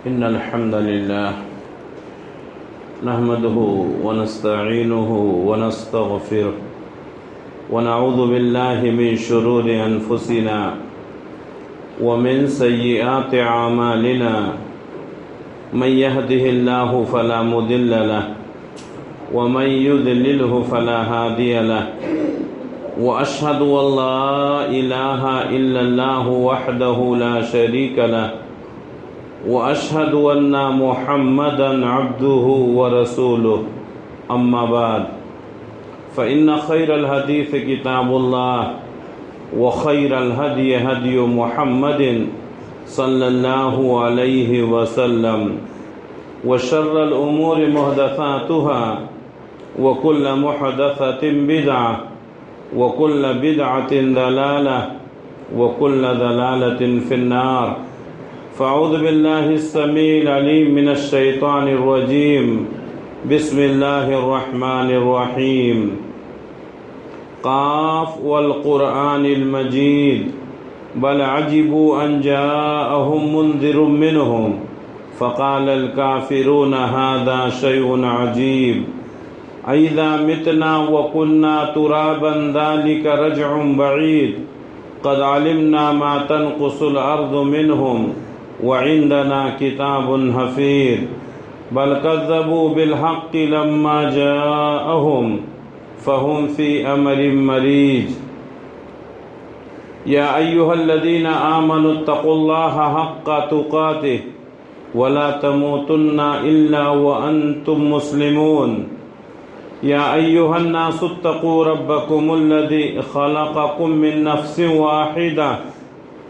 إن الحمد لله نحمده ونستعينه ونستغفره ونعوذ بالله من شرور أنفسنا ومن سيئات أعمالنا من يهده الله فلا مضل له ومن يضلله فلا هادي له وأشهد أن لا إله إلا الله وحده لا شريك له وأشهد أن محمدا عبده ورسوله أما بعد فإن خير الحديث كتاب الله وخير الهدي هدي محمد صلى الله عليه وسلم وشر الأمور محدثاتها وكل محدثة بدعة وكل بدعة ضلالة وكل ضلالة في النار فأعوذ بالله السميع العليم من الشيطان الرجيم بسم الله الرحمن الرحيم قاف والقرآن المجيد بل عجبوا أن جاءهم منذر منهم فقال الكافرون هذا شيء عجيب أإذا متنا وكنا ترابا ذلك رجع بعيد قد علمنا ما تنقص الأرض منهم وعندنا كتاب حفيظ بل كذبوا بالحق لما جاءهم فهم في أمر مريج يا أيها الذين آمنوا اتقوا الله حق تقاته ولا تموتن إلا وأنتم مسلمون يا أيها الناس اتقوا ربكم الذي خلقكم من نفس واحدة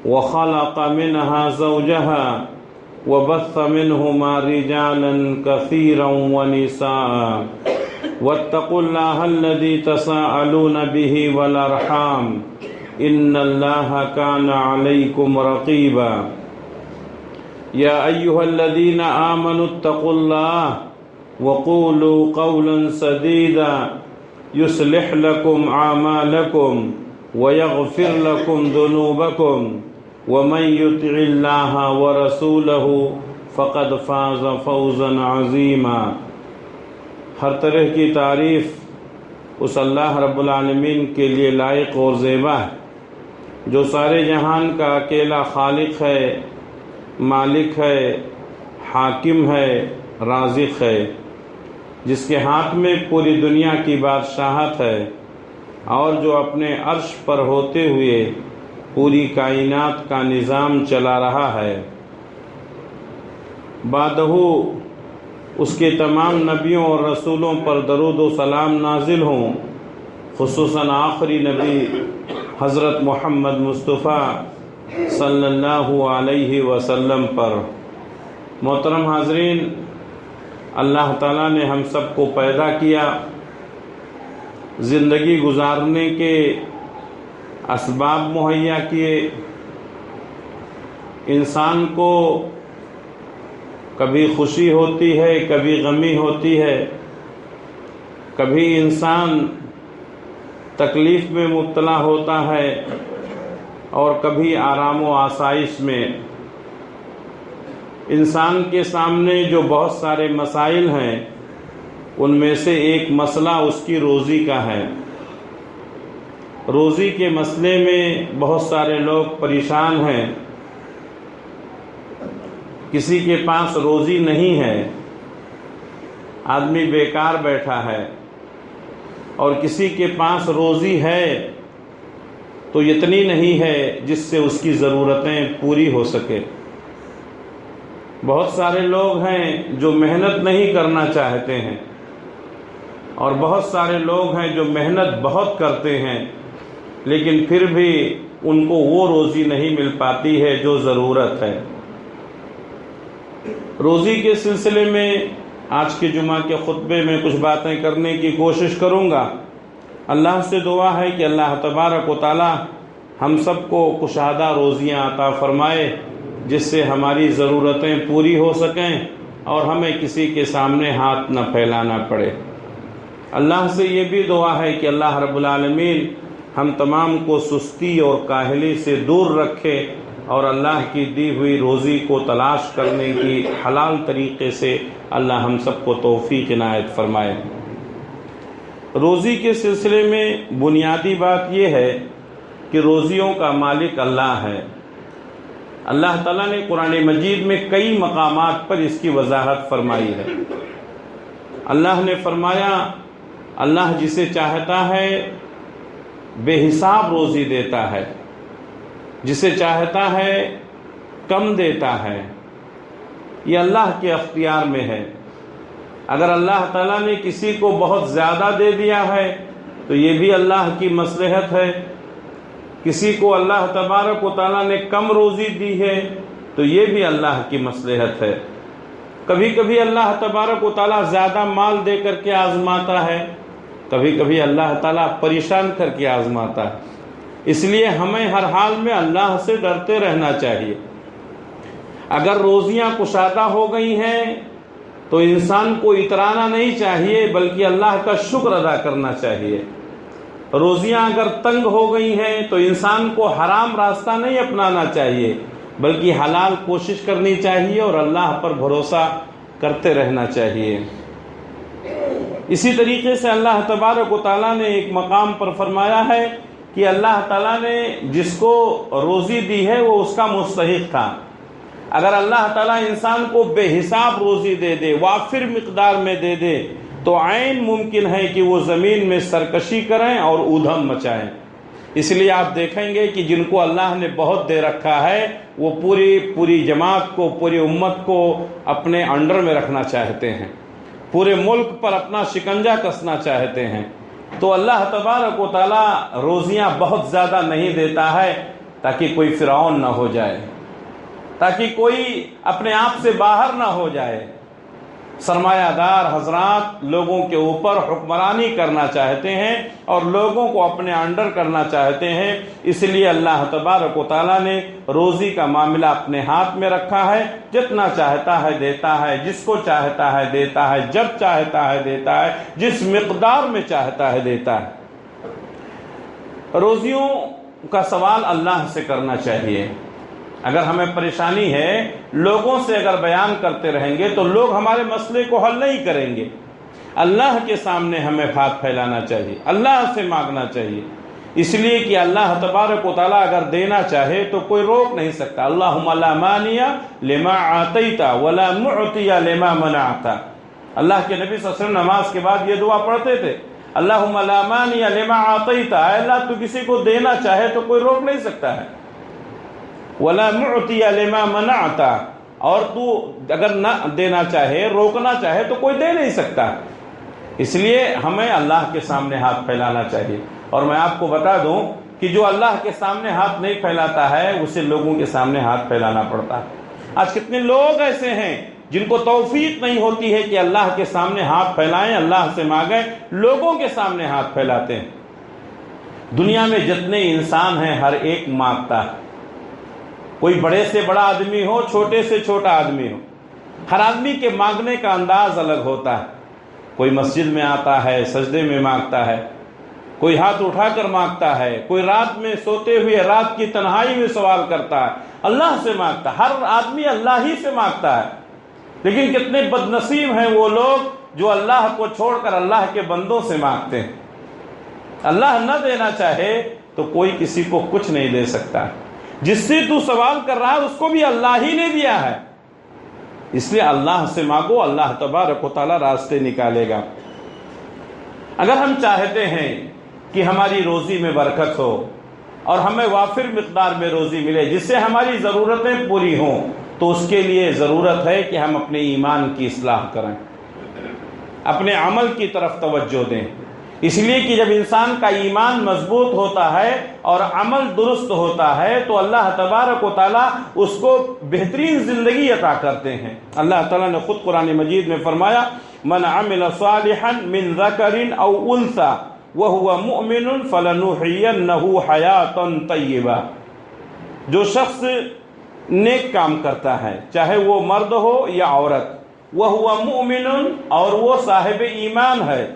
وخلق منها زوجها وبث منهما رجالا كثيرا ونساء واتقوا الله الذي تساءلون به والأرحام إن الله كان عليكم رقيبا يا أيها الذين آمنوا اتقوا الله وقولوا قولا سديدا يصلح لكم أعمالكم ويغفر لكم ذنوبكم ومن يطع الله ورسوله فقد فاز فوزا عظیما۔ ہر طرح کی تعریف اس اللہ رب العالمین کے لیے لائق اور زیبا ہے جو سارے جہان کا اکیلا خالق ہے، مالک ہے، حاکم ہے، رازق ہے، جس کے ہاتھ میں پوری دنیا کی بادشاہت ہے اور جو اپنے عرش پر ہوتے ہوئے پوری کائنات کا نظام چلا رہا ہے۔ بعدہ اس کے تمام نبیوں اور رسولوں پر درود و سلام نازل ہوں، خصوصاً آخری نبی حضرت محمد مصطفیٰ صلی اللہ علیہ وسلم پر۔ محترم حاضرین، اللہ تعالیٰ نے ہم سب کو پیدا کیا، زندگی گزارنے کے اسباب مہیا کیے، انسان کو کبھی خوشی ہوتی ہے، کبھی غمی ہوتی ہے، کبھی انسان تکلیف میں مبتلا ہوتا ہے اور کبھی آرام و آسائش میں۔ انسان کے سامنے جو بہت سارے مسائل ہیں، ان میں سے ایک مسئلہ اس کی روزی کا ہے۔ روزی کے مسئلے میں بہت سارے لوگ پریشان ہیں۔ کسی کے پاس روزی نہیں ہے، آدمی بیکار بیٹھا ہے، اور کسی کے پاس روزی ہے تو اتنی نہیں ہے جس سے اس کی ضرورتیں پوری ہو سکے۔ بہت سارے لوگ ہیں جو محنت نہیں کرنا چاہتے ہیں، اور بہت سارے لوگ ہیں جو محنت بہت کرتے ہیں لیکن پھر بھی ان کو وہ روزی نہیں مل پاتی ہے جو ضرورت ہے۔ روزی کے سلسلے میں آج کے جمعہ کے خطبے میں کچھ باتیں کرنے کی کوشش کروں گا۔ اللہ سے دعا ہے کہ اللہ تبارک و تعالی ہم سب کو کشادہ روزیاں عطا فرمائے، جس سے ہماری ضرورتیں پوری ہو سکیں اور ہمیں کسی کے سامنے ہاتھ نہ پھیلانا پڑے۔ اللہ سے یہ بھی دعا ہے کہ اللہ رب العالمین ہم تمام کو سستی اور کاہلی سے دور رکھے اور اللہ کی دی ہوئی روزی کو تلاش کرنے کی حلال طریقے سے اللہ ہم سب کو توفیق عنایت فرمائے۔ روزی کے سلسلے میں بنیادی بات یہ ہے کہ روزیوں کا مالک اللہ ہے۔ اللہ تعالیٰ نے قرآن مجید میں کئی مقامات پر اس کی وضاحت فرمائی ہے۔ اللہ نے فرمایا اللہ جسے چاہتا ہے بے حساب روزی دیتا ہے، جسے چاہتا ہے کم دیتا ہے، یہ اللہ کے اختیار میں ہے۔ اگر اللہ تعالیٰ نے کسی کو بہت زیادہ دے دیا ہے تو یہ بھی اللہ کی مصلحت ہے، کسی کو اللہ تبارک و تعالیٰ نے کم روزی دی ہے تو یہ بھی اللہ کی مصلحت ہے۔ کبھی کبھی اللہ تبارک و تعالیٰ زیادہ مال دے کر کے آزماتا ہے، کبھی کبھی اللہ تعالیٰ پریشان کر کے آزماتا ہے۔ اس لیے ہمیں ہر حال میں اللہ سے ڈرتے رہنا چاہیے۔ اگر روزیاں کشادہ ہو گئی ہیں تو انسان کو اترانا نہیں چاہیے بلکہ اللہ کا شکر ادا کرنا چاہیے۔ روزیاں اگر تنگ ہو گئی ہیں تو انسان کو حرام راستہ نہیں اپنانا چاہیے بلکہ حلال کوشش کرنی چاہیے اور اللہ پر بھروسہ کرتے رہنا چاہیے۔ اسی طریقے سے اللہ تبارک و تعالیٰ نے ایک مقام پر فرمایا ہے کہ اللہ تعالیٰ نے جس کو روزی دی ہے وہ اس کا مستحق تھا۔ اگر اللہ تعالیٰ انسان کو بے حساب روزی دے دے، وافر مقدار میں دے دے، تو عین ممکن ہے کہ وہ زمین میں سرکشی کریں اور ادھم مچائیں۔ اس لیے آپ دیکھیں گے کہ جن کو اللہ نے بہت دے رکھا ہے وہ پوری جماعت کو، پوری امت کو اپنے انڈر میں رکھنا چاہتے ہیں، پورے ملک پر اپنا شکنجہ کسنا چاہتے ہیں۔ تو اللہ تبارک و تعالیٰ روزیاں بہت زیادہ نہیں دیتا ہے تاکہ کوئی فرعون نہ ہو جائے، تاکہ کوئی اپنے آپ سے باہر نہ ہو جائے۔ سرمایہ دار حضرات لوگوں کے اوپر حکمرانی کرنا چاہتے ہیں اور لوگوں کو اپنے انڈر کرنا چاہتے ہیں، اس لیے اللہ تبارک و تعالیٰ نے روزی کا معاملہ اپنے ہاتھ میں رکھا ہے۔ جتنا چاہتا ہے دیتا ہے، جس کو چاہتا ہے دیتا ہے، جب چاہتا ہے دیتا ہے، جس مقدار میں چاہتا ہے دیتا ہے۔ روزیوں کا سوال اللہ سے کرنا چاہیے۔ اگر ہمیں پریشانی ہے، لوگوں سے اگر بیان کرتے رہیں گے تو لوگ ہمارے مسئلے کو حل نہیں کریں گے۔ اللہ کے سامنے ہمیں ہاتھ پھیلانا چاہیے، اللہ سے مانگنا چاہیے، اس لیے کہ اللہ تبارک و تعالیٰ اگر دینا چاہے تو کوئی روک نہیں سکتا۔ اللہم لا مانع لما آتیت ولا معطی لما منعت۔ اللہ کے نبی صلی اللہ علیہ وسلم نماز کے بعد یہ دعا پڑھتے تھے، اللہم لا مانع لما آتیت، اے اللہ تو کسی کو دینا چاہے تو کوئی روک نہیں سکتا ہے، ولا معطی لما منعت، اور تو اگر نہ دینا چاہے، روکنا چاہے تو کوئی دے نہیں سکتا۔ اس لیے ہمیں اللہ کے سامنے ہاتھ پھیلانا چاہیے۔ اور میں آپ کو بتا دوں کہ جو اللہ کے سامنے ہاتھ نہیں پھیلاتا ہے اسے لوگوں کے سامنے ہاتھ پھیلانا پڑتا ہے۔ آج کتنے لوگ ایسے ہیں جن کو توفیق نہیں ہوتی ہے کہ اللہ کے سامنے ہاتھ پھیلائیں، اللہ سے مانگیں، لوگوں کے سامنے ہاتھ پھیلاتے ہیں۔ دنیا میں جتنے انسان ہیں ہر ایک مانگتا ہے، کوئی بڑے سے بڑا آدمی ہو، چھوٹے سے چھوٹا آدمی ہو، ہر آدمی کے مانگنے کا انداز الگ ہوتا ہے۔ کوئی مسجد میں آتا ہے سجدے میں مانگتا ہے، کوئی ہاتھ اٹھا کر مانگتا ہے، کوئی رات میں سوتے ہوئے رات کی تنہائی میں سوال کرتا ہے، اللہ سے مانگتا ہے۔ ہر آدمی اللہ ہی سے مانگتا ہے، لیکن کتنے بد نصیب ہیں وہ لوگ جو اللہ کو چھوڑ کر اللہ کے بندوں سے مانگتے ہیں۔ اللہ نہ دینا چاہے تو کوئی کسی کو کچھ نہیں دے سکتا، جس سے تو سوال کر رہا ہے اس کو بھی اللہ ہی نے دیا ہے۔ اس لیے اللہ سے مانگو، اللہ تبارک و تعالیٰ راستے نکالے گا۔ اگر ہم چاہتے ہیں کہ ہماری روزی میں برکت ہو اور ہمیں وافر مقدار میں روزی ملے جس سے ہماری ضرورتیں پوری ہوں، تو اس کے لیے ضرورت ہے کہ ہم اپنے ایمان کی اصلاح کریں، اپنے عمل کی طرف توجہ دیں۔ اس لیے کہ جب انسان کا ایمان مضبوط ہوتا ہے اور عمل درست ہوتا ہے تو اللہ تبارک و تعالیٰ اس کو بہترین زندگی عطا کرتے ہیں۔ اللہ تعالیٰ نے خود قرآن مجید میں فرمایا، من عمل صالحا من ذکر او انثى وهو مؤمن فلنحيينه حیاتا طیبہ۔ جو شخص نیک کام کرتا ہے چاہے وہ مرد ہو یا عورت، وهو مؤمن، اور وہ صاحب ایمان ہے،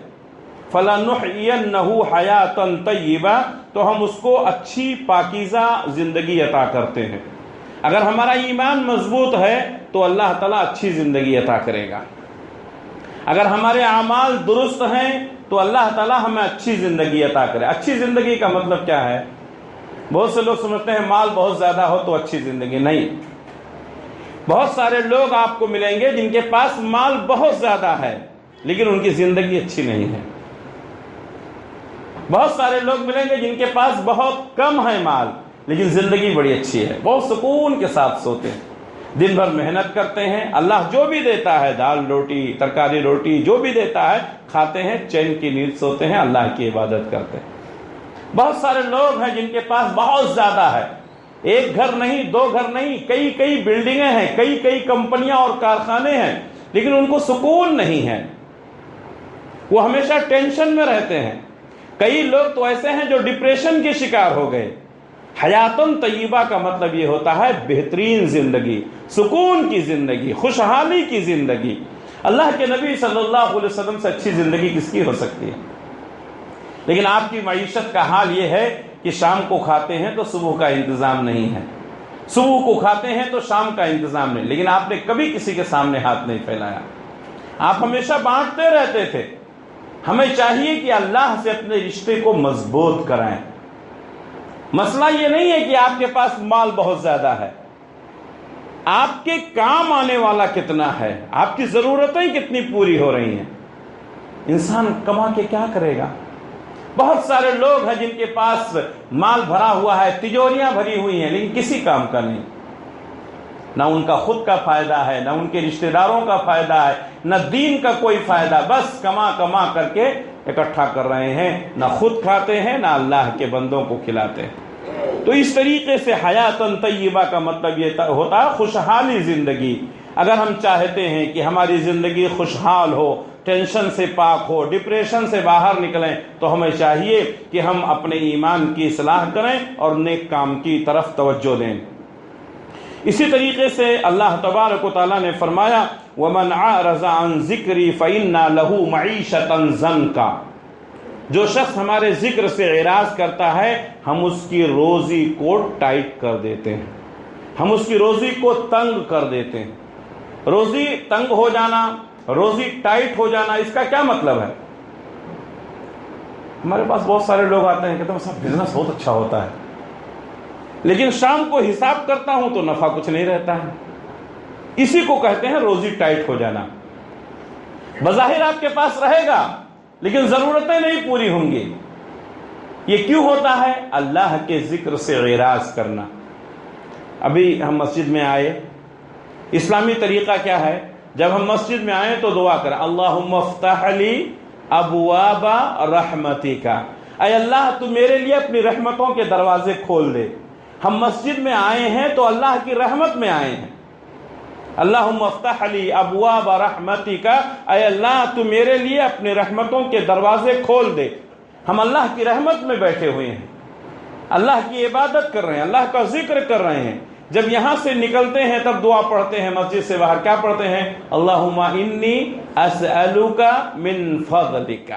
فَلَنُحْيِيَنَّهُ حَيَاةً طَيِّبَةً، تو ہم اس کو اچھی پاکیزہ زندگی عطا کرتے ہیں۔ اگر ہمارا ایمان مضبوط ہے تو اللہ تعالیٰ اچھی زندگی عطا کرے گا. اگر ہمارے اعمال درست ہیں تو اللہ تعالیٰ ہمیں اچھی زندگی عطا کرے. اچھی زندگی کا مطلب کیا ہے؟ بہت سے لوگ سمجھتے ہیں مال بہت زیادہ ہو تو اچھی زندگی. نہیں. بہت سارے لوگ آپ کو ملیں گے جن کے پاس مال بہت زیادہ ہے لیکن ان کی زندگی اچھی نہیں ہے. بہت سارے لوگ ملیں گے جن کے پاس بہت کم ہے مال لیکن زندگی بڑی اچھی ہے، بہت سکون کے ساتھ سوتے ہیں، دن بھر محنت کرتے ہیں، اللہ جو بھی دیتا ہے، دال روٹی ترکاری روٹی جو بھی دیتا ہے کھاتے ہیں، چین کی نیند سوتے ہیں، اللہ کی عبادت کرتے ہیں. بہت سارے لوگ ہیں جن کے پاس بہت زیادہ ہے، ایک گھر نہیں، دو گھر نہیں، کئی بلڈنگیں ہیں، کئی کمپنیاں اور کارخانے ہیں لیکن ان کو سکون نہیں ہے، وہ ہمیشہ ٹینشن میں رہتے ہیں. کئی لوگ تو ایسے ہیں جو ڈپریشن کے شکار ہو گئے. حیاتن طیبہ کا مطلب یہ ہوتا ہے بہترین زندگی، سکون کی زندگی، خوشحالی کی زندگی. اللہ کے نبی صلی اللہ علیہ وسلم سے اچھی زندگی کس کی ہو سکتی ہے؟ لیکن آپ کی معیشت کا حال یہ ہے کہ شام کو کھاتے ہیں تو صبح کا انتظام نہیں ہے، صبح کو کھاتے ہیں تو شام کا انتظام نہیں. لیکن آپ نے کبھی کسی کے سامنے ہاتھ نہیں پھیلایا، آپ ہمیشہ بانٹتے رہتے تھے. ہمیں چاہیے کہ اللہ سے اپنے رشتے کو مضبوط کرائیں. مسئلہ یہ نہیں ہے کہ آپ کے پاس مال بہت زیادہ ہے، آپ کے کام آنے والا کتنا ہے، آپ کی ضرورتیں کتنی پوری ہو رہی ہیں. انسان کما کے کیا کرے گا؟ بہت سارے لوگ ہیں جن کے پاس مال بھرا ہوا ہے، تجوریاں بھری ہوئی ہیں لیکن کسی کام کا نہیں. نہ ان کا خود کا فائدہ ہے، نہ ان کے رشتہ داروں کا فائدہ ہے، نہ دین کا کوئی فائدہ. بس کما کر کے اکٹھا کر رہے ہیں، نہ خود کھاتے ہیں نہ اللہ کے بندوں کو کھلاتے ہیں. تو اس طریقے سے حیاتن طیبہ کا مطلب یہ ہوتا ہے خوشحالی زندگی. اگر ہم چاہتے ہیں کہ ہماری زندگی خوشحال ہو، ٹینشن سے پاک ہو، ڈپریشن سے باہر نکلیں، تو ہمیں چاہیے کہ ہم اپنے ایمان کی اصلاح کریں اور نیک کام کی طرف توجہ دیں. اسی طریقے سے اللہ تبارک و تعالیٰ نے فرمایا وَمَنْ عَارَضَ عَنْ ذِكْرِي فَإِنَّا لَهُ مَعِيشَةً ضَنْكَ. جو شخص ہمارے ذکر سے اعراض کرتا ہے ہم اس کی روزی کو ٹائٹ کر دیتے ہیں، ہم اس کی روزی کو تنگ کر دیتے ہیں. روزی تنگ ہو جانا، روزی ٹائٹ ہو جانا، اس کا کیا مطلب ہے؟ ہمارے پاس بہت سارے لوگ آتے ہیں کہتے ہیں صاحب بزنس بہت اچھا ہوتا ہے لیکن شام کو حساب کرتا ہوں تو نفع کچھ نہیں رہتا ہے. اسی کو کہتے ہیں روزی ٹائٹ ہو جانا. بظاہر آپ کے پاس رہے گا لیکن ضرورتیں نہیں پوری ہوں گی. یہ کیوں ہوتا ہے؟ اللہ کے ذکر سے اعراض کرنا. ابھی ہم مسجد میں آئے، اسلامی طریقہ کیا ہے؟ جب ہم مسجد میں آئیں تو دعا کریں اللہم افتح لی ابواب رحمتک. اے اللہ تو میرے لیے اپنی رحمتوں کے دروازے کھول دے. ہم مسجد میں آئے ہیں تو اللہ کی رحمت میں آئے ہیں. اللہم افتح لی ابواب رحمتک، اے اللہ تو میرے لیے اپنے رحمتوں کے دروازے کھول دے. ہم اللہ کی رحمت میں بیٹھے ہوئے ہیں، اللہ کی عبادت کر رہے ہیں، اللہ کا ذکر کر رہے ہیں. جب یہاں سے نکلتے ہیں تب دعا پڑھتے ہیں، مسجد سے باہر کیا پڑھتے ہیں؟ اللہم انی اسألک من فضلک.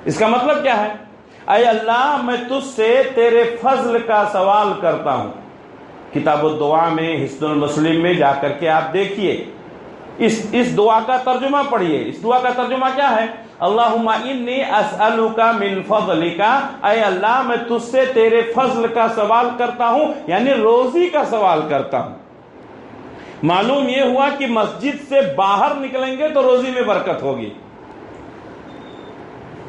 اس کا مطلب کیا ہے؟ اے اللہ میں تجھ سے تیرے فضل کا سوال کرتا ہوں. کتاب الدعا میں حسن المسلم میں جا کر کے آپ دیکھیے، اس دعا کا ترجمہ پڑھیے. اس دعا کا ترجمہ کیا ہے؟ اللہم انی اسألک من فضلک، اے اللہ میں تجھ سے تیرے فضل کا سوال کرتا ہوں، یعنی روزی کا سوال کرتا ہوں. معلوم یہ ہوا کہ مسجد سے باہر نکلیں گے تو روزی میں برکت ہوگی.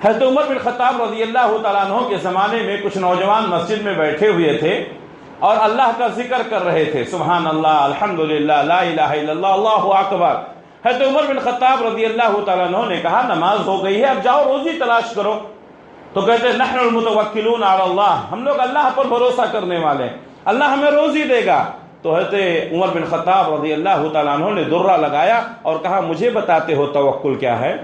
حضرت عمر بن خطاب رضی اللہ تعالیٰ عنہ کے زمانے میں کچھ نوجوان مسجد میں بیٹھے ہوئے تھے اور اللہ کا ذکر کر رہے تھے، سبحان اللہ، الحمدللہ، لا الہ الا اللہ، اللہ اکبر. حضرت عمر بن خطاب رضی اللہ تعالیٰ عنہ نے کہا نماز ہو گئی ہے، اب جاؤ روزی تلاش کرو. تو کہتے ہیں نحن المتوکلون علی اللہ، ہم لوگ اللہ پر بھروسہ کرنے والے ہیں، اللہ ہمیں روزی دے گا. تو حضرت عمر بن خطاب رضی اللہ تعالیٰ عنہ نے درہ لگایا اور کہا مجھے بتاتے ہو توکل کیا ہے؟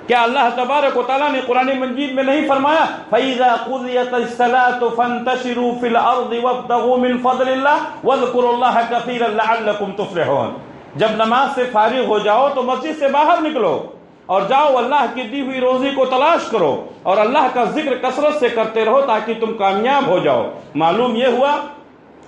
کیا اللہ تبارک و تعالیٰ نے قرآن مجید میں نہیں فرمایا فَإِذَا قُضِيَتِ الصَّلَاةُ فَانتَشِرُوا فِي الْأَرْضِ وَابْتَغُوا مِنْ فَضْلِ اللَّهِ وَاذْكُرُوا اللَّهَ كَثِيرًا لَعَلَّكُمْ تُفْلِحُونَ. جب نماز سے فارغ ہو جاؤ تو مسجد سے باہر نکلو اور جاؤ اللہ کی دی ہوئی روزی کو تلاش کرو اور اللہ کا ذکر کثرت سے کرتے رہو تاکہ تم کامیاب ہو جاؤ. معلوم یہ ہوا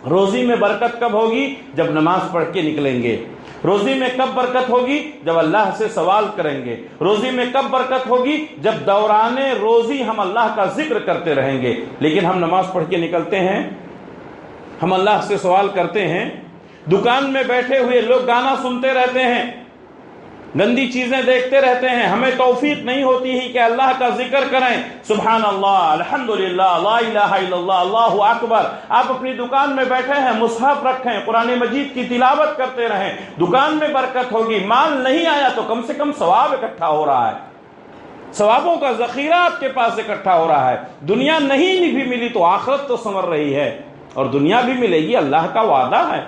روزی میں برکت کب ہوگی؟ جب نماز پڑھ کے نکلیں گے۔ روزی میں کب برکت ہوگی؟ جب اللہ سے سوال کریں گے۔ روزی میں کب برکت ہوگی؟ جب دوران روزی ہم اللہ کا ذکر کرتے رہیں گے۔ لیکن ہم نماز پڑھ کے نکلتے ہیں، ہم اللہ سے سوال کرتے ہیں، دکان میں بیٹھے ہوئے لوگ گانا سنتے رہتے ہیں، گندی چیزیں دیکھتے رہتے ہیں، ہمیں توفیق نہیں ہوتی ہی کہ اللہ کا ذکر کریں، سبحان اللہ، الحمدللہ، لا الہ الا اللہ، اللہ اکبر۔ آپ اپنی دکان میں بیٹھے ہیں، مصحف رکھیں، قرآن مجید کی تلاوت کرتے رہیں، دکان میں برکت ہوگی۔ مال نہیں آیا تو کم سے کم ثواب اکٹھا ہو رہا ہے، ثوابوں کا ذخیرہ آپ کے پاس اکٹھا ہو رہا ہے۔ دنیا نہیں بھی ملی تو آخرت تو سنور رہی ہے، اور دنیا بھی ملے گی، اللہ کا وعدہ ہے۔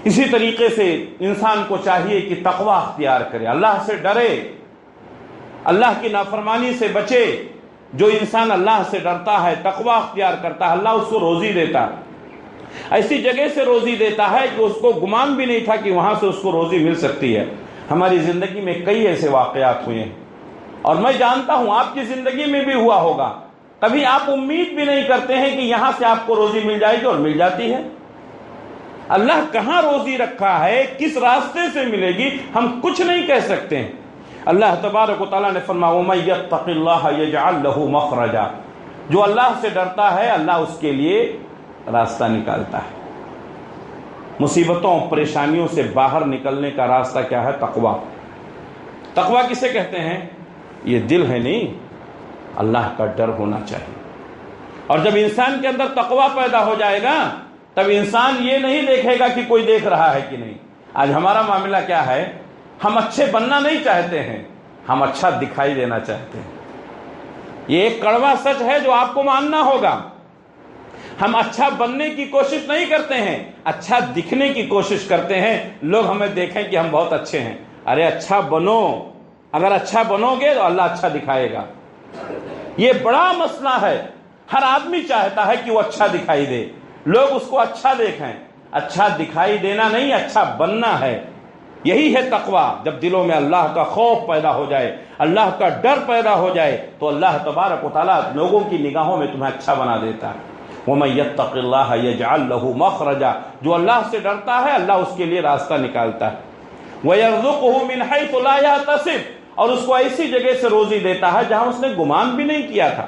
اسی طریقے سے انسان کو چاہیے کہ تقوی اختیار کرے، اللہ سے ڈرے، اللہ کی نافرمانی سے بچے۔ جو انسان اللہ سے ڈرتا ہے، تقوی اختیار کرتا ہے، اللہ اس کو روزی دیتا ہے، ایسی جگہ سے روزی دیتا ہے کہ اس کو گمان بھی نہیں تھا کہ وہاں سے اس کو روزی مل سکتی ہے۔ ہماری زندگی میں کئی ایسے واقعات ہوئے ہیں، اور میں جانتا ہوں آپ کی زندگی میں بھی ہوا ہوگا۔ کبھی آپ امید بھی نہیں کرتے ہیں کہ یہاں سے آپ کو روزی مل جائے گی، اور مل جاتی ہے۔ اللہ کہاں روزی رکھا ہے، کس راستے سے ملے گی، ہم کچھ نہیں کہہ سکتے ہیں۔ اللہ تبارک و تعالیٰ نے فرمایا وَمَن يَتَّقِ اللَّهَ يَجْعَلْ لَهُ مَخْرَجًا، جو اللہ سے ڈرتا ہے اللہ اس کے لیے راستہ نکالتا ہے۔ مصیبتوں پریشانیوں سے باہر نکلنے کا راستہ کیا ہے؟ تقوی۔ تقوی کسے کہتے ہیں؟ یہ دل ہے نہیں، اللہ کا ڈر ہونا چاہیے۔ اور جب انسان کے اندر تقوی پیدا ہو جائے گا تب انسان یہ نہیں دیکھے گا کہ کوئی دیکھ رہا ہے کہ نہیں۔ آج ہمارا معاملہ کیا ہے؟ ہم اچھے بننا نہیں چاہتے ہیں، ہم اچھا دکھائی دینا چاہتے ہیں۔ یہ ایک کڑوا سچ ہے جو آپ کو ماننا ہوگا۔ ہم اچھا بننے کی کوشش نہیں کرتے ہیں، اچھا دکھنے کی کوشش کرتے ہیں، لوگ ہمیں دیکھیں کہ ہم بہت اچھے ہیں۔ ارے اچھا بنو، اگر اچھا بنو گے تو اللہ اچھا دکھائے گا۔ یہ بڑا مسئلہ ہے، ہر آدمی چاہتا ہے کہ وہ اچھا دکھائی دے، لوگ اس کو اچھا دیکھیں۔ اچھا دکھائی دینا نہیں، اچھا بننا ہے۔ یہی ہے تقوی۔ جب دلوں میں اللہ کا خوف پیدا ہو جائے، اللہ کا ڈر پیدا ہو جائے تو اللہ تبارک و تعالیٰ لوگوں کی نگاہوں میں تمہیں اچھا بنا دیتا ہے۔ وَمَن يَتَّقِ اللَّهَ يَجْعَلْ لَهُ مَخْرَجًا، جو اللہ سے ڈرتا ہے اللہ اس کے لیے راستہ نکالتا ہے۔ وَيَرْزُقْهُ مِنْ حَيْثُ لَا يَحْتَسِبُ، اور اس کو ایسی جگہ سے روزی دیتا ہے جہاں اس نے گمان بھی نہیں کیا تھا۔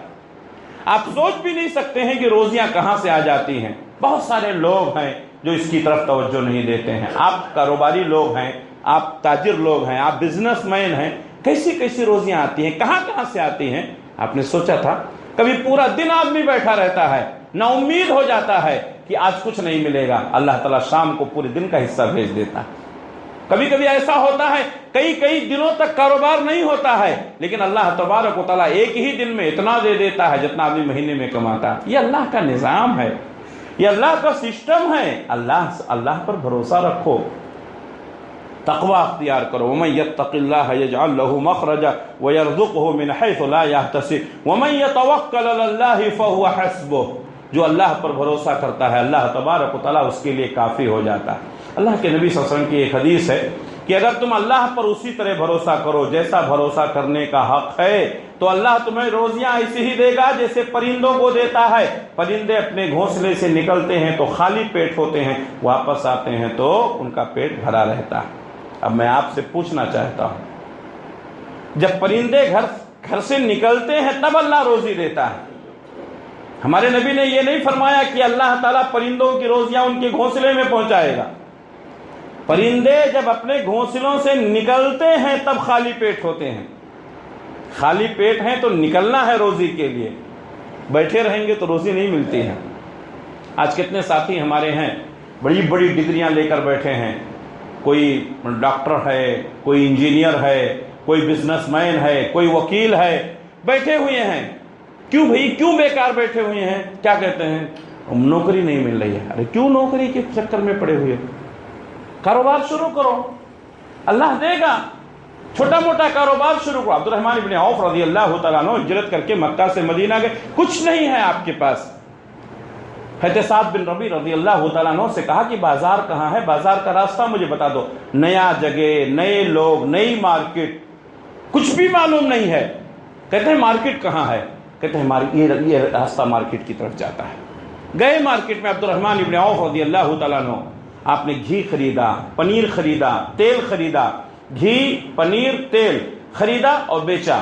آپ سوچ بھی نہیں سکتے ہیں کہ روزیاں کہاں سے آ جاتی ہیں۔ بہت سارے لوگ ہیں جو اس کی طرف توجہ نہیں دیتے ہیں۔ آپ کاروباری لوگ ہیں، آپ تاجر لوگ ہیں، آپ بزنس مین ہیں، کیسی کیسی روزیاں آتی ہیں، کہاں کہاں سے آتی ہیں؟ آپ نے سوچا تھا؟ کبھی پورا دن آدمی بیٹھا رہتا ہے، نا امید ہو جاتا ہے کہ آج کچھ نہیں ملے گا، اللہ تعالیٰ شام کو پورے دن کا حصہ بھیج دیتا ہے۔ کبھی کبھی ایسا ہوتا ہے کئی دنوں تک کاروبار نہیں ہوتا ہے، لیکن اللہ تبارک و تعالیٰ ایک ہی دن میں اتنا دے دیتا ہے جتنا آدمی مہینے میں کماتا ہے۔ یہ اللہ کا نظام ہے، یہ اللہ کا سسٹم ہے۔ اللہ پر بھروسہ رکھو، تقوی اختیار کرو۔ وَمَن يَتَّقِ اللَّهَ يَجْعَلْ لَهُ مَخْرَجًا وَيَرْزُقْهُ مِنْ حَيْثُ لَا يَحْتَسِبُ وَمَن يَتَوَكَّلْ عَلَى اللَّهِ فَهُوَ حَسْبُهُ، جو اللہ پر بھروسہ کرتا ہے اللہ تبارک و تعالیٰ اس کے لیے کافی ہو جاتا ہے۔ اللہ کے نبی صلی اللہ علیہ وسلم کی ایک حدیث ہے کہ اگر تم اللہ پر اسی طرح بھروسہ کرو جیسا بھروسہ کرنے کا حق ہے تو اللہ تمہیں روزیاں ایسی ہی دے گا جیسے پرندوں کو دیتا ہے۔ پرندے اپنے گھونسلے سے نکلتے ہیں تو خالی پیٹ ہوتے ہیں، واپس آتے ہیں تو ان کا پیٹ بھرا رہتا ہے۔ اب میں آپ سے پوچھنا چاہتا ہوں، جب پرندے گھر سے نکلتے ہیں تب اللہ روزی دیتا ہے۔ ہمارے نبی نے یہ نہیں فرمایا کہ اللہ تعالیٰ پرندوں کی روزیاں ان کے گھونسلے میں پہنچائے گا۔ پرندے جب اپنے گھونسلوں سے نکلتے ہیں تب خالی پیٹ ہوتے ہیں۔ خالی پیٹ ہیں تو نکلنا ہے روزی کے لیے، بیٹھے رہیں گے تو روزی نہیں ملتی ہے۔ آج کتنے ساتھی ہمارے ہیں بڑی بڑی ڈگریاں لے کر بیٹھے ہیں، کوئی ڈاکٹر ہے، کوئی انجینئر ہے، کوئی بزنس مین ہے، کوئی وکیل ہے، بیٹھے ہوئے ہیں۔ کیوں بھائی، کیوں بیکار بیٹھے ہوئے ہیں؟ کیا کہتے ہیں؟ نوکری نہیں مل رہی ہے۔ ارے کیوں نوکری کے چکر میں پڑے ہوئے؟ کاروبار شروع کرو، اللہ دے گا۔ چھوٹا موٹا کاروبار شروع کرو۔ عبد الرحمن بن عوف رضی اللہ تعالیٰ عنہ ہجرت کر کے مکہ سے مدینہ گئے، کچھ نہیں ہے آپ کے پاس۔ حضرت سعد بن ربیع رضی اللہ تعالیٰ عنہ سے کہا کہ بازار کہاں ہے، بازار کا راستہ مجھے بتا دو۔ نیا جگہ، نئے لوگ، نئی مارکیٹ، کچھ بھی معلوم نہیں ہے۔ کہتے ہیں مارکیٹ کہاں ہے؟ کہتے ہیں یہ راستہ مارکیٹ کی طرف جاتا ہے۔ گئے مارکیٹ میں عبد الرحمن ابن عوف رضی اللہ تعالیٰ عنہ، آپ نے گھی خریدا، پنیر خریدا، تیل خریدا، گھی پنیر تیل خریدا اور بیچا.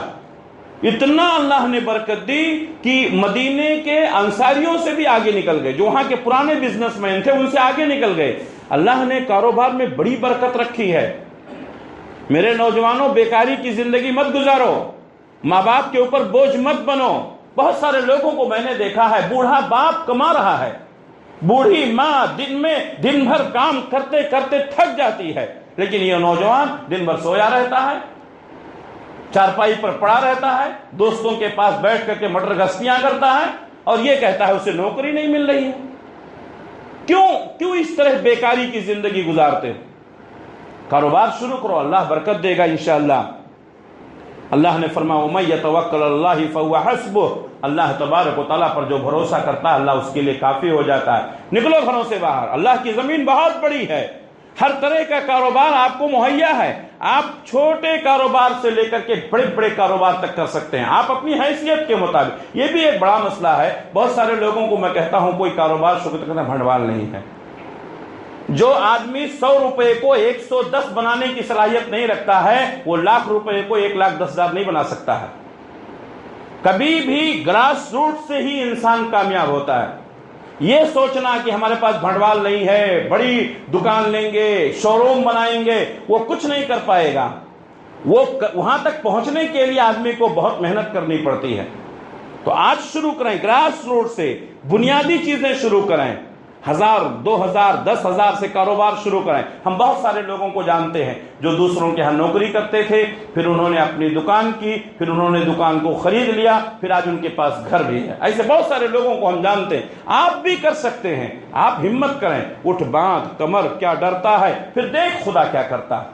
اتنا اللہ نے برکت دی کہ مدینے کے انصاریوں سے بھی آگے نکل گئے، جو وہاں کے پرانے بزنس مین تھے ان سے آگے نکل گئے. اللہ نے کاروبار میں بڑی برکت رکھی ہے. میرے نوجوانوں، بیکاری کی زندگی مت گزارو، ماں باپ کے اوپر بوجھ مت بنو. بہت سارے لوگوں کو میں نے دیکھا ہے، بوڑھا باپ کما رہا ہے، بوڑھی ماں دن بھر کام کرتے کرتے تھک جاتی ہے، لیکن یہ نوجوان دن بھر سویا رہتا ہے، چارپائی پر پڑا رہتا ہے، دوستوں کے پاس بیٹھ کر کے مٹر گشتیاں کرتا ہے اور یہ کہتا ہے اسے نوکری نہیں مل رہی ہے. کیوں اس طرح بیکاری کی زندگی گزارتے؟ کاروبار شروع کرو، اللہ برکت دے گا انشاءاللہ. اللہ نے فرمایا وَمَن يَتَوَكَّلَ عَلَى اللَّهِ فَهُوَ حَسْبُهُ، اللہ تبارک و تعالیٰ پر جو بھروسہ کرتا ہے اللہ اس کے لیے کافی ہو جاتا ہے. نکلو گھروں سے باہر، اللہ کی زمین بہت بڑی ہے، ہر طرح کا کاروبار آپ کو مہیا ہے. آپ چھوٹے کاروبار سے لے کر کے بڑے بڑے کاروبار تک کر سکتے ہیں، آپ اپنی حیثیت کے مطابق. یہ بھی ایک بڑا مسئلہ ہے، بہت سارے لوگوں کو میں کہتا ہوں کوئی کاروبار شروع کرنا بھنڈوال نہیں ہے. جو آدمی 100 روپے کو 110 بنانے کی صلاحیت نہیں رکھتا ہے، وہ لاکھ روپے کو 1,10,000 نہیں بنا سکتا ہے. کبھی بھی گراس روٹ سے ہی انسان کامیاب ہوتا ہے. یہ سوچنا کہ ہمارے پاس بھنڈوال نہیں ہے، بڑی دکان لیں گے، شو روم بنائیں گے، وہ کچھ نہیں کر پائے گا. وہ وہاں تک پہنچنے کے لیے آدمی کو بہت محنت کرنی پڑتی ہے. تو آج شروع کریں، گراس روٹ سے بنیادی چیزیں شروع کریں. 1,000 2,000 10,000 سے کاروبار شروع کریں. ہم بہت سارے لوگوں کو جانتے ہیں جو دوسروں کے ہاں نوکری کرتے تھے، پھر انہوں نے اپنی دکان کی، پھر انہوں نے دکان کو خرید لیا، پھر آج ان کے پاس گھر بھی ہے. ایسے بہت سارے لوگوں کو ہم جانتے ہیں. آپ بھی کر سکتے ہیں. آپ ہمت کریں، اٹھ باندھ کمر، کیا ڈرتا ہے، پھر دیکھ خدا کیا کرتا ہے.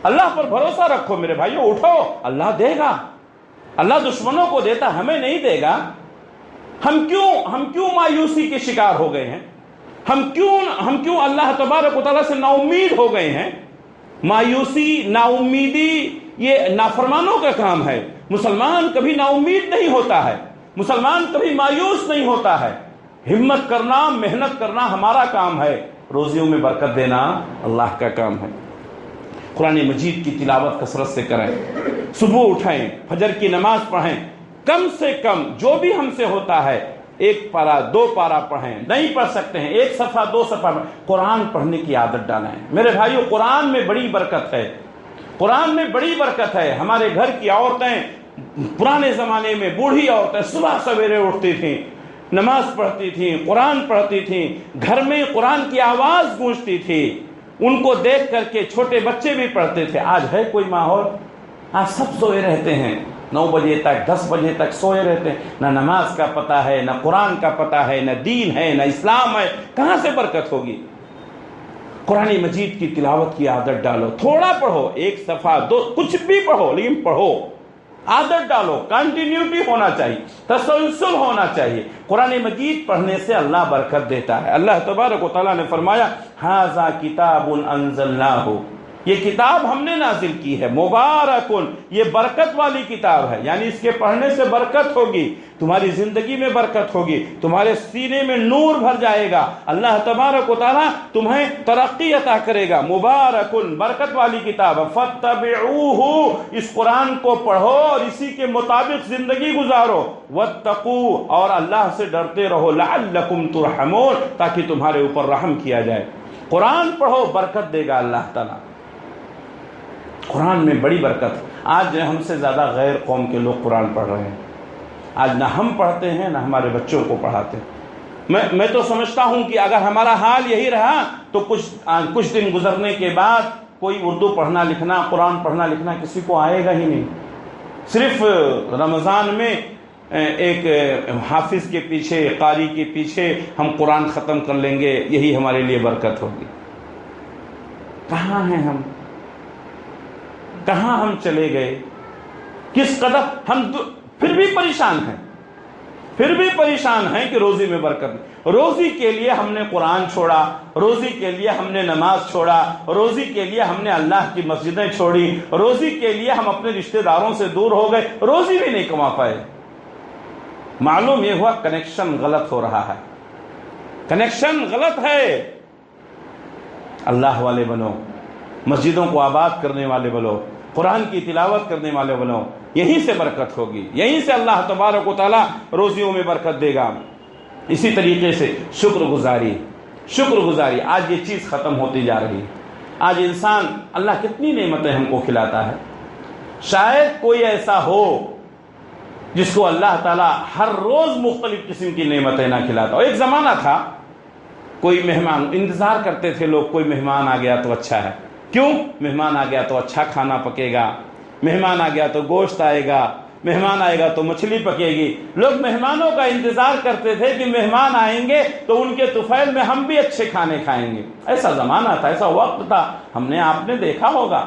اللہ پر بھروسہ رکھو میرے بھائیو، اٹھو، اللہ دے گا. اللہ دشمنوں کو دیتا، ہمیں نہیں دے گا. ہم کیوں مایوسی کے شکار ہو گئے ہیں؟ ہم کیوں اللہ تبارک و تعالیٰ سے نا امید ہو گئے ہیں؟ مایوسی، نا امیدی یہ نافرمانوں کا کام ہے. مسلمان کبھی نا امید نہیں ہوتا ہے، مسلمان کبھی مایوس نہیں ہوتا ہے. ہمت کرنا، محنت کرنا ہمارا کام ہے. روزیوں میں برکت دینا اللہ کا کام ہے. قرآن مجید کی تلاوت کثرت سے کریں، صبح اٹھیں، فجر کی نماز پڑھیں. کم سے کم جو بھی ہم سے ہوتا ہے 1 پارہ 2 پارہ پڑھیں. نہیں پڑھ سکتے ہیں 1 صفحہ 2 صفحہ قرآن پڑھنے کی عادت ڈالیں. میرے بھائیو، قرآن میں بڑی برکت ہے، قرآن میں بڑی برکت ہے. ہمارے گھر کی عورتیں پرانے زمانے میں، بوڑھی عورتیں صبح سویرے اٹھتی تھیں، نماز پڑھتی تھیں، قرآن پڑھتی تھیں، گھر میں قرآن کی آواز گونجتی تھی. ان کو دیکھ کر کے چھوٹے بچے بھی پڑھتے تھے. آج ہے کوئی ماحول؟ آج سب سوئے رہتے ہیں، 9 بجے تک 10 بجے تک سوئے رہتے ہیں. نہ نماز کا پتہ ہے، نہ قرآن کا پتہ ہے، نہ دین ہے، نہ اسلام ہے. کہاں سے برکت ہوگی؟ قرآن مجید کی تلاوت کی عادت ڈالو. تھوڑا پڑھو، 1 صفحہ 2، کچھ بھی پڑھو، لیکن پڑھو. عادت ڈالو، کنٹینیوٹی ہونا چاہیے، تسلسل ہونا چاہیے. قرآن مجید پڑھنے سے اللہ برکت دیتا ہے. اللہ تبارک و تعالیٰ نے فرمایا ھذا کتاب انزلناہ، یہ کتاب ہم نے نازل کی ہے، مبارکن، یہ برکت والی کتاب ہے. یعنی اس کے پڑھنے سے برکت ہوگی، تمہاری زندگی میں برکت ہوگی، تمہارے سینے میں نور بھر جائے گا. اللہ تبارک و تعالیٰ تمہیں ترقی عطا کرے گا. مبارکن، برکت والی کتاب. فاتبعوہ، اس قرآن کو پڑھو اور اسی کے مطابق زندگی گزارو. واتقوا، اور اللہ سے ڈرتے رہو. لعلکم ترحمون، تاکہ تمہارے اوپر رحم کیا جائے. قرآن پڑھو، برکت دے گا اللہ تعالیٰ. قرآن میں بڑی برکت. آج ہم سے زیادہ غیر قوم کے لوگ قرآن پڑھ رہے ہیں. آج نہ ہم پڑھتے ہیں، نہ ہمارے بچوں کو پڑھاتے ہیں. میں تو سمجھتا ہوں کہ اگر ہمارا حال یہی رہا تو کچھ دن گزرنے کے بعد کوئی اردو پڑھنا لکھنا، قرآن پڑھنا لکھنا کسی کو آئے گا ہی نہیں. صرف رمضان میں ایک حافظ کے پیچھے، قاری کے پیچھے ہم قرآن ختم کر لیں گے، یہی ہمارے لیے برکت ہوگی. کہاں ہیں ہم؟ کہاں ہم چلے گئے؟ کس قدر ہم پھر بھی پریشان ہیں کہ روزی میں برکت نہیں. روزی کے لیے ہم نے قرآن چھوڑا، روزی کے لیے ہم نے نماز چھوڑا، روزی کے لیے ہم نے اللہ کی مسجدیں چھوڑی، روزی کے لیے ہم اپنے رشتہ داروں سے دور ہو گئے، روزی بھی نہیں کما پائے. معلوم یہ ہوا کنیکشن غلط ہو رہا ہے. کنیکشن غلط ہے. اللہ والے بنو، مسجدوں کو آباد کرنے والے بنو، قرآن کی تلاوت کرنے والے بنو. یہیں سے برکت ہوگی، یہیں سے اللہ تبارک و تعالیٰ روزیوں میں برکت دے گا. اسی طریقے سے شکر گزاری. آج یہ چیز ختم ہوتی جا رہی ہے. آج انسان، اللہ کتنی نعمتیں ہم کو کھلاتا ہے. شاید کوئی ایسا ہو جس کو اللہ تعالیٰ ہر روز مختلف قسم کی نعمتیں نہ کھلاتا ہو. ایک زمانہ تھا کوئی مہمان، انتظار کرتے تھے لوگ، کوئی مہمان آ گیا تو اچھا ہے. کیوں؟ مہمان آ گیا تو اچھا کھانا پکے گا، مہمان آ گیا تو گوشت آئے گا، مہمان آئے گا تو مچھلی پکے گی. لوگ مہمانوں کا انتظار کرتے تھے کہ مہمان آئیں گے تو ان کے طفیل میں ہم بھی اچھے کھانے کھائیں گے. ایسا زمانہ تھا، ایسا وقت تھا، ہم نے آپ نے دیکھا ہوگا.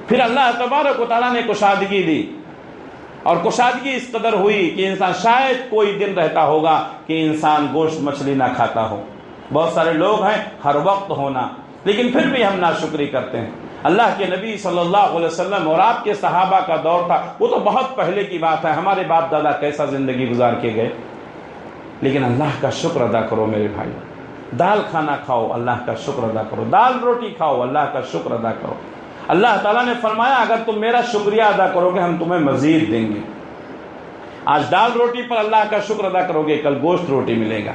پھر اللہ تبارک و تعالیٰ نے کشادگی دی، اور کشادگی اس قدر ہوئی کہ انسان، شاید کوئی دن رہتا ہوگا کہ انسان گوشت مچھلی نہ کھاتا ہو. بہت سارے لوگ ہیں ہر وقت ہونا، لیکن پھر بھی ہم ناشکری کرتے ہیں. اللہ کے نبی صلی اللہ علیہ وسلم اور آپ کے صحابہ کا دور تھا، وہ تو بہت پہلے کی بات ہے. ہمارے باپ دادا کیسا زندگی گزار کے گئے. لیکن اللہ کا شکر ادا کرو میرے بھائی. دال کھانا کھاؤ، اللہ کا شکر ادا کرو. دال روٹی کھاؤ، اللہ کا شکر ادا کرو. اللہ تعالیٰ نے فرمایا اگر تم میرا شکریہ ادا کرو گے ہم تمہیں مزید دیں گے. آج دال روٹی پر اللہ کا شکر ادا کرو گے، کل گوشت روٹی ملے گا.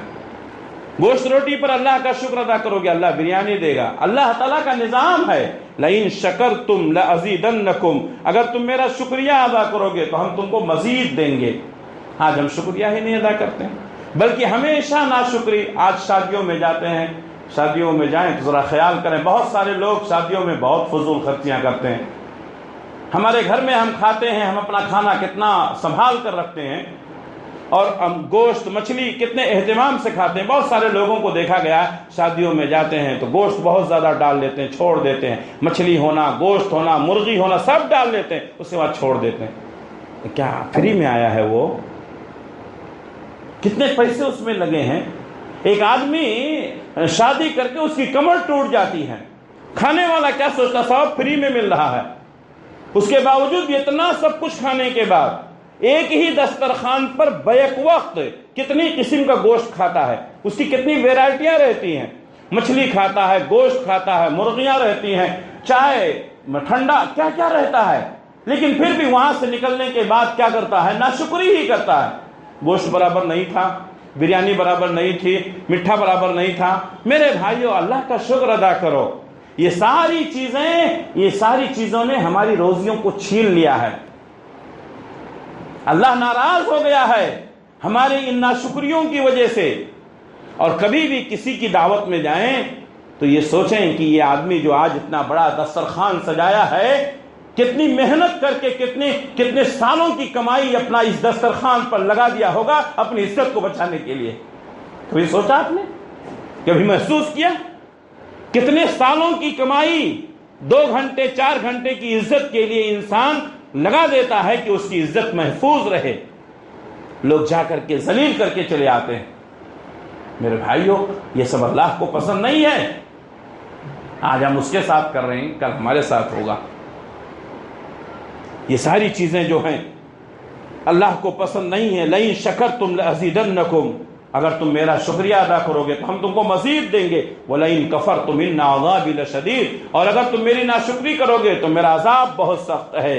گوشت روٹی پر اللہ کا شکر ادا کرو گے، اللہ بریانی دے گا. اللہ تعالیٰ کا نظام ہے، لئن شکرتم لازیدنکم، اگر تم میرا شکریہ ادا کرو گے تو ہم تم کو مزید دیں گے. آج ہم شکریہ ہی نہیں ادا کرتے ہیں، بلکہ ہمیشہ ناشکری. آج شادیوں میں جاتے ہیں، شادیوں میں جائیں تو ذرا خیال کریں، بہت سارے لوگ شادیوں میں بہت فضول خرچیاں کرتے ہیں. ہمارے گھر میں ہم کھاتے ہیں، ہم اپنا کھانا کتنا سنبھال کر رکھتے ہیں، اور ہم گوشت مچھلی کتنے اہتمام سے کھاتے ہیں. بہت سارے لوگوں کو دیکھا گیا شادیوں میں جاتے ہیں تو گوشت بہت زیادہ ڈال دیتے ہیں، چھوڑ دیتے ہیں. مچھلی ہونا، گوشت ہونا، مرغی ہونا، سب ڈال دیتے ہیں، اس کے بعد چھوڑ دیتے ہیں. کیا فری میں آیا ہے وہ؟ کتنے پیسے اس میں لگے ہیں. ایک آدمی شادی کر کے اس کی کمر ٹوٹ جاتی ہے، کھانے والا کیا سوچتا، سب فری میں مل رہا ہے. اس کے باوجود اتنا سب کچھ کھانے کے بعد ایک ہی دسترخوان پر بیک وقت کتنی قسم کا گوشت کھاتا ہے. اس کی کتنی ویرائٹیاں رہتی ہیں. مچھلی کھاتا ہے، گوشت کھاتا ہے، مرغیاں رہتی ہیں، چائے، ٹھنڈا، کیا کیا رہتا ہے. لیکن پھر بھی وہاں سے نکلنے کے بعد کیا کرتا ہے؟ ناشکری ہی کرتا ہے. گوشت برابر نہیں تھا، بریانی برابر نہیں تھی، میٹھا برابر نہیں تھا. میرے بھائیو، اللہ کا شکر ادا کرو. یہ ساری چیزوں نے ہماری روزیوں کو چھین لیا ہے. اللہ ناراض ہو گیا ہے ہماری ان ناشکریوں کی وجہ سے. اور کبھی بھی کسی کی دعوت میں جائیں تو یہ سوچیں کہ یہ آدمی جو آج اتنا بڑا دسترخوان سجایا ہے، کتنی محنت کر کے کتنے سالوں کی کمائی اپنا اس دسترخوان پر لگا دیا ہوگا اپنی عزت کو بچانے کے لیے. کبھی سوچا آپ نے؟ کبھی محسوس کیا؟ کتنے سالوں کی کمائی 2 گھنٹے 4 گھنٹے کی عزت کے لیے انسان لگا دیتا ہے کہ اس کی عزت محفوظ رہے. لوگ جا کر کے ذلیل کر کے چلے آتے ہیں. میرے بھائیوں، یہ سب اللہ کو پسند نہیں ہے. آج ہم اس کے ساتھ کر رہے ہیں، کل ہمارے ساتھ ہوگا. یہ ساری چیزیں جو ہیں اللہ کو پسند نہیں ہیں. لئن شکرتم لازیدنکم، اگر تم میرا شکریہ ادا کرو گے تو ہم تم کو مزید دیں گے. وَلَئِن كَفَرْتُمْ إِنَّ عَذَابِي لَشَدِيدٌ، اور اگر تم میری ناشکری کرو گے تو میرا عذاب بہت سخت ہے.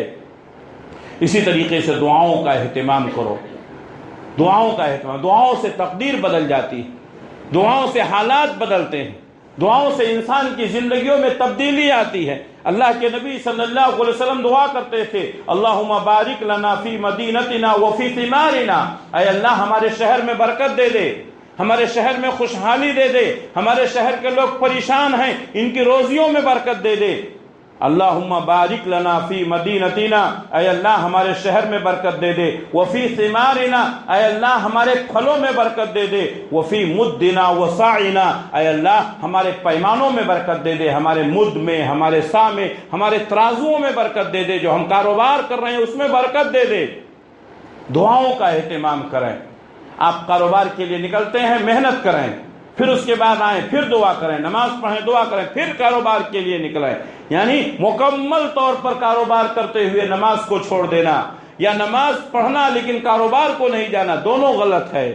اسی طریقے سے دعاؤں کا اہتمام کرو. دعاؤں سے تقدیر بدل جاتی ہے، دعاؤں سے حالات بدلتے ہیں، دعاؤں سے انسان کی زندگیوں میں تبدیلی آتی ہے. اللہ کے نبی صلی اللہ علیہ وسلم دعا کرتے تھے، اللہم بارک لنا فی مدینتنا وفی ثمارنا، اے اللہ ہمارے شہر میں برکت دے دے، ہمارے شہر میں خوشحالی دے دے. ہمارے شہر کے لوگ پریشان ہیں، ان کی روزیوں میں برکت دے دے. اللہم بارک لنا فی مدینتنا، اے اللہ ہمارے شہر میں برکت دے دے. وفی ثمارنا، اے اللہ ہمارے پھلوں میں برکت دے دے. وفی مدنا وصاعنا، اے اللہ ہمارے پیمانوں میں برکت دے دے، ہمارے مد میں، ہمارے سا میں، ہمارے ترازوؤں میں برکت دے دے. جو ہم کاروبار کر رہے ہیں اس میں برکت دے دے. دعاؤں کا اہتمام کریں. آپ کاروبار کے لیے نکلتے ہیں، محنت کریں، پھر اس کے بعد آئیں، پھر دعا کریں، نماز پڑھیں، دعا کریں، پھر کاروبار کے لیے نکلیں. یعنی مکمل طور پر کاروبار کرتے ہوئے نماز کو چھوڑ دینا، یا نماز پڑھنا لیکن کاروبار کو نہیں جانا، دونوں غلط ہے.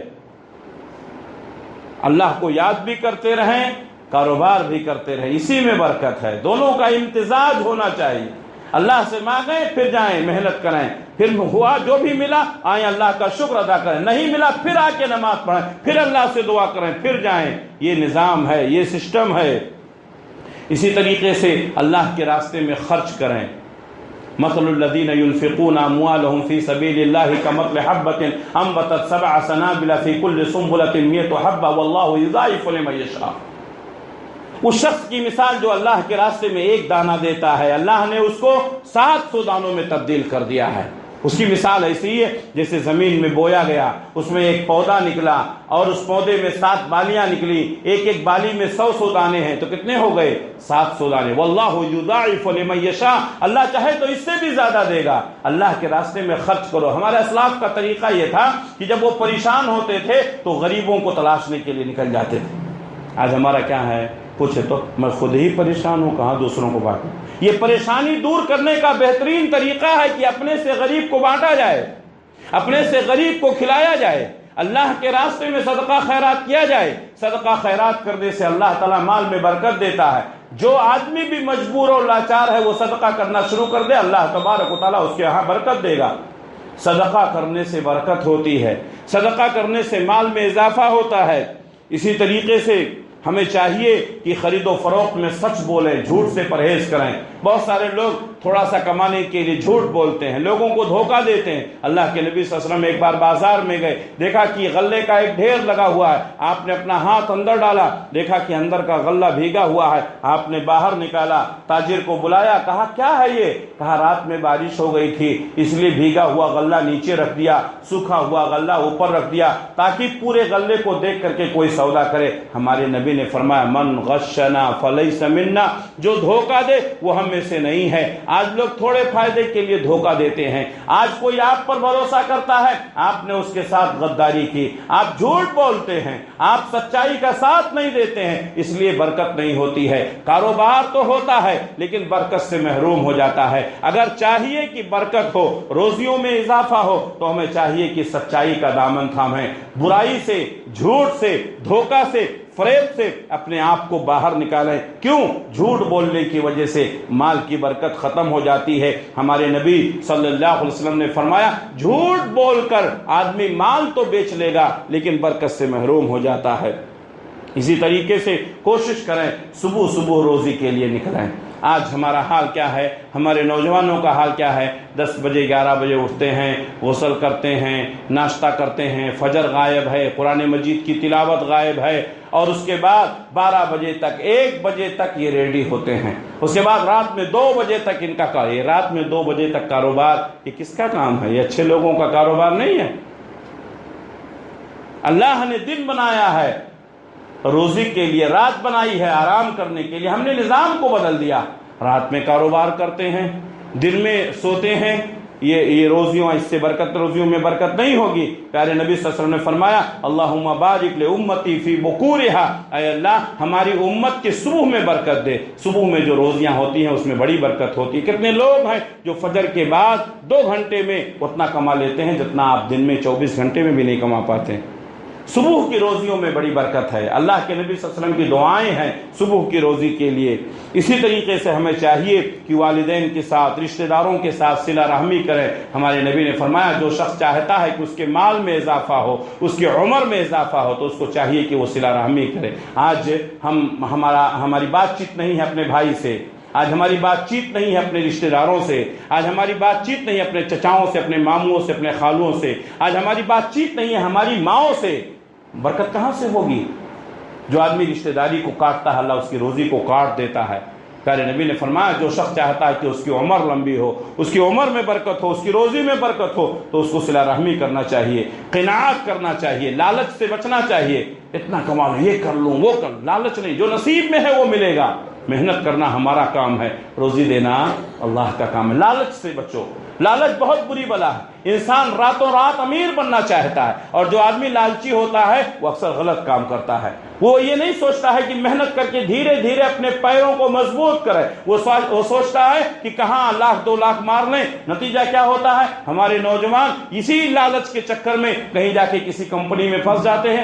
اللہ کو یاد بھی کرتے رہیں، کاروبار بھی کرتے رہیں، اسی میں برکت ہے، دونوں کا امتزاج ہونا چاہیے۔ اللہ سے مانگیں پھر جائیں محنت کریں، پھر ہوا جو بھی ملا آئیں اللہ کا شکر ادا کریں، نہیں ملا پھر آ کے نماز پڑھیں، پھر اللہ سے دعا کریں، پھر جائیں۔ یہ نظام ہے، یہ سسٹم ہے۔ اسی طریقے سے اللہ کے راستے میں خرچ کریں۔ مثل الذين ينفقون اموالهم في سبيل الله كمثل حبة انبتت 7 سنابل في كل سنبلة 100 حبة والله يضاعف لمن يشاء۔ اس شخص کی مثال جو اللہ کے راستے میں ایک دانہ دیتا ہے، اللہ نے اس کو 700 دانوں میں تبدیل کر دیا ہے۔ اس کی مثال ایسی ہے جیسے زمین میں بویا گیا، اس میں ایک پودا نکلا اور اس پودے میں 7 بالیاں نکلی، ایک ایک بالی میں 100 دانے ہیں تو کتنے ہو گئے؟ 700 دانے۔ واللہ یضاعف لمن یشاء، اللہ چاہے تو اس سے بھی زیادہ دے گا۔ اللہ کے راستے میں خرچ کرو۔ ہمارے اسلاف کا طریقہ یہ تھا کہ جب وہ پریشان ہوتے تھے تو غریبوں کو تلاشنے کے لیے نکل جاتے تھے۔ آج ہمارا کیا ہے؟ پوچھے تو میں خود ہی پریشان ہوں، کہاں دوسروں کو بانٹوں۔ یہ پریشانی دور کرنے کا بہترین طریقہ ہے کہ اپنے سے غریب کو بانٹا جائے، اپنے سے غریب کو کھلایا جائے، اللہ کے راستے میں صدقہ خیرات کیا جائے۔ صدقہ خیرات کرنے سے اللہ تعالیٰ مال میں برکت دیتا ہے۔ جو آدمی بھی مجبور اور لاچار ہے وہ صدقہ کرنا شروع کر دے، اللہ تبارک و تعالیٰ اس کے یہاں برکت دے گا۔ صدقہ کرنے سے برکت ہوتی ہے، صدقہ کرنے سے مال میں اضافہ ہوتا ہے۔ اسی طریقے سے ہمیں چاہیے کہ خرید و فروخت میں سچ بولیں، جھوٹ سے پرہیز کریں۔ بہت سارے لوگ تھوڑا سا کمانے کے لیے جھوٹ بولتے ہیں، لوگوں کو دھوکہ دیتے ہیں۔ اللہ کے نبی صلی اللہ علیہ وسلم ایک بار بازار میں گئے، دیکھا کہ غلے کا ایک ڈھیر لگا ہوا ہے، آپ نے اپنا ہاتھ اندر ڈالا، دیکھا کہ اندر کا غلہ بھیگا ہوا ہے، آپ نے باہر نکالا، تاجر کو بلایا، کہا کیا ہے یہ؟ کہا رات میں بارش ہو گئی تھی اس لیے بھیگا ہوا غلہ نیچے رکھ دیا، سوکھا ہوا غلہ اوپر رکھ دیا تاکہ پورے غلے کو دیکھ کر کے کوئی سودا کرے۔ ہمارے نبی نے فرمایا من غشنا فلیس منا، جو دھوکہ دے وہ ہم میں سے نہیں ہے۔ آج لوگ تھوڑے فائدے کے لیے دھوکہ دیتے ہیں۔ آج کوئی آپ پر بھروسہ کرتا ہے، آپ نے اس کے ساتھ غداری کی، آپ جھوٹ بولتے ہیں، آپ سچائی کا ساتھ نہیں دیتے ہیں، اس لیے برکت نہیں ہوتی ہے۔ کاروبار تو ہوتا ہے لیکن برکت سے محروم ہو جاتا ہے۔ اگر چاہیے کہ برکت ہو، روزیوں میں اضافہ ہو تو ہمیں چاہیے کہ سچائی کا دامن تھامیں، برائی سے، جھوٹ سے، دھوکہ سے، فریب سے اپنے آپ کو باہر نکالیں۔ کیوں؟ جھوٹ بولنے کی وجہ سے مال کی برکت ختم ہو جاتی ہے۔ ہمارے نبی صلی اللہ علیہ وسلم نے فرمایا جھوٹ بول کر آدمی مال تو بیچ لے گا لیکن برکت سے محروم ہو جاتا ہے۔ اسی طریقے سے کوشش کریں صبح صبح روزی کے لیے نکلیں۔ آج ہمارا حال کیا ہے؟ ہمارے نوجوانوں کا حال کیا ہے؟ 10 بجے 11 بجے اٹھتے ہیں، غسل کرتے ہیں، ناشتہ کرتے ہیں، فجر غائب ہے، قرآن مجید کی تلاوت غائب ہے، اور اس کے بعد 12 بجے تک 1 بجے تک یہ ریڈی ہوتے ہیں۔ اس کے بعد رات میں 2 بجے تک ان کا یہ رات میں 2 بجے تک کاروبار، یہ کس کا کام ہے؟ یہ اچھے لوگوں کا کاروبار نہیں ہے۔ اللہ نے دن بنایا ہے روزی کے لیے، رات بنائی ہے آرام کرنے کے لیے، ہم نے نظام کو بدل دیا۔ رات میں کاروبار کرتے ہیں، دن میں سوتے ہیں، یہ روزیوں، اس سے برکت، روزیوں میں برکت نہیں ہوگی۔ پیارے نبی صلی اللہ علیہ وسلم نے فرمایا اللہم بارک لامتی فی بکورہا، اے اللہ ہماری امت کے صبح میں برکت دے۔ صبح میں جو روزیاں ہوتی ہیں اس میں بڑی برکت ہوتی ہے۔ کتنے لوگ ہیں جو فجر کے بعد 2 گھنٹے میں اتنا کما لیتے ہیں جتنا آپ دن میں 24 گھنٹے میں بھی نہیں کما پاتے۔ صبح کی روزیوں میں بڑی برکت ہے۔ اللہ کے نبی صلی اللہ علیہ وسلم کی دعائیں ہیں صبح کی روزی کے لیے۔ اسی طریقے سے ہمیں چاہیے کہ والدین کے ساتھ، رشتہ داروں کے ساتھ صلہ رحمی کریں۔ ہمارے نبی نے فرمایا جو شخص چاہتا ہے کہ اس کے مال میں اضافہ ہو، اس کی عمر میں اضافہ ہو، تو اس کو چاہیے کہ وہ صلہ رحمی کرے۔ آج ہماری بات چیت نہیں ہے اپنے بھائی سے، آج ہماری بات چیت نہیں ہے اپنے رشتہ داروں سے، آج ہماری بات چیت نہیں ہے اپنے چچاؤں سے، اپنے ماموں سے، اپنے خالوں سے، آج ہماری بات چیت نہیں ہے ہماری ماؤں سے۔ برکت کہاں سے ہوگی؟ جو آدمی رشتہ داری کو کاٹتا ہے اللہ اس کی روزی کو کاٹ دیتا ہے۔ پیارے نبی نے فرمایا جو شخص چاہتا ہے کہ اس کی عمر لمبی ہو، اس کی عمر میں برکت ہو، اس کی روزی میں برکت ہو، تو اس کو صلہ رحمی کرنا چاہیے، قناعت کرنا چاہیے، لالچ سے بچنا چاہیے۔ اتنا کما لوں، یہ کر لوں، وہ کر، لالچ نہیں، جو نصیب میں ہے وہ ملے گا۔ محنت کرنا ہمارا کام ہے، روزی دینا اللہ کا کام ہے۔ لالچ سے بچو، لالچ بہت بری بلا ہے۔ انسان راتوں رات امیر بننا چاہتا ہے، اور جو آدمی لالچی ہوتا ہے وہ اکثر غلط کام کرتا ہے۔ وہ یہ نہیں سوچتا ہے کہ محنت کر کے دھیرے دھیرے اپنے پیروں کو مضبوط کرے، وہ سوچتا ہے کہ کہاں 1,00,000 2 لاکھ مار لیں۔ نتیجہ کیا ہوتا ہے؟ ہمارے نوجوان اسی لالچ کے چکر میں کہیں جا کے کسی کمپنی میں پھنس جاتے ہیں،